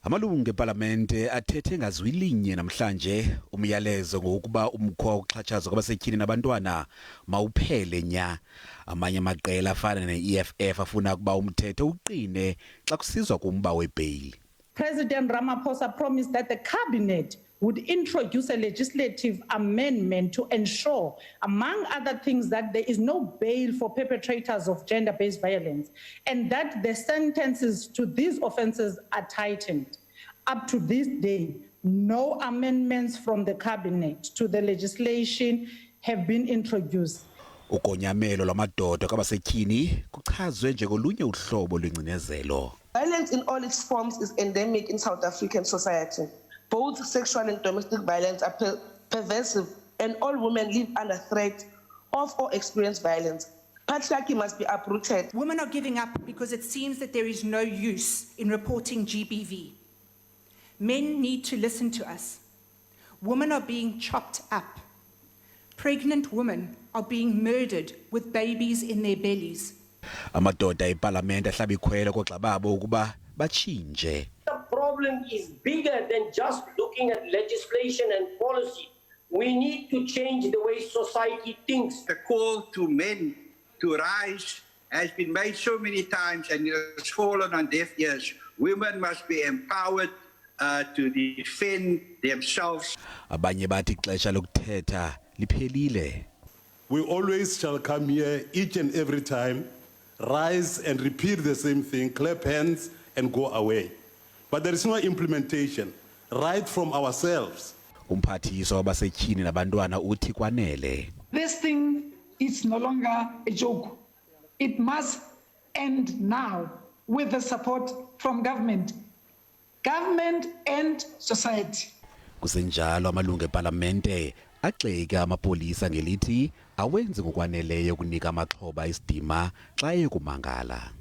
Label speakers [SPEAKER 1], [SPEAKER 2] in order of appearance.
[SPEAKER 1] Amalungu eParlamente athethe ngazwi linye namhlanje umyalezo ngokuba umkhwa wokuxhatshazwa kwabasetyhini nabantwana mawuphele nya. Amanye amaqela afana ne-EFF afuna ukuba umthetho uqine xa kusizwa kumba webheyili.
[SPEAKER 2] President Ramaphosa promised that the cabinet would introduce a legislative amendment to ensure, among other things, that there is no bail for perpetrators of gender-based violence and that the sentences to these offences are tightened. Up to this day, no amendments from the cabinet to the legislation have been introduced.
[SPEAKER 1] Ukonyamelo lwamadoda kwabasetyhini kuchazwe njengolunye uhlobo lwengcinezelo.
[SPEAKER 3] Violence in all its forms is endemic in South African society. Both sexual and domestic violence are pervasive, and all women live under threat of or experience violence. Patriarchy must be uprooted.
[SPEAKER 4] Women are giving up because it seems that there is no use in reporting GBV. Men need to listen to us. Women are being chopped up. Pregnant women are being murdered with babies in their bellies.
[SPEAKER 1] Amadoda eParlamente ahlaba ikhwelo koogxa babo ukuba batshintshe.
[SPEAKER 5] The problem is bigger than just looking at legislation and policy. We need to change the way society thinks.
[SPEAKER 6] The call to men to rise has been made so many times and it has fallen on deaf ears. Women must be empowered to defend themselves.
[SPEAKER 1] Abanye bathi ixesha lokuthetha liphelile.
[SPEAKER 7] We always shall come here each and every time, rise and repeat the same thing, clap hands and go away. But there is no implementation right from ourselves.
[SPEAKER 1] Umphathiswa wabasetyhini nabantwana uthi kwanele.
[SPEAKER 8] This thing is no longer a joke. It must end now with the support from government and society.
[SPEAKER 1] Kusenjalo amalungu eParlamente agxeka amapolisa ngelithi awenzi ngokwaneleyo ukunika amaxhoba isidima xa ekumangala.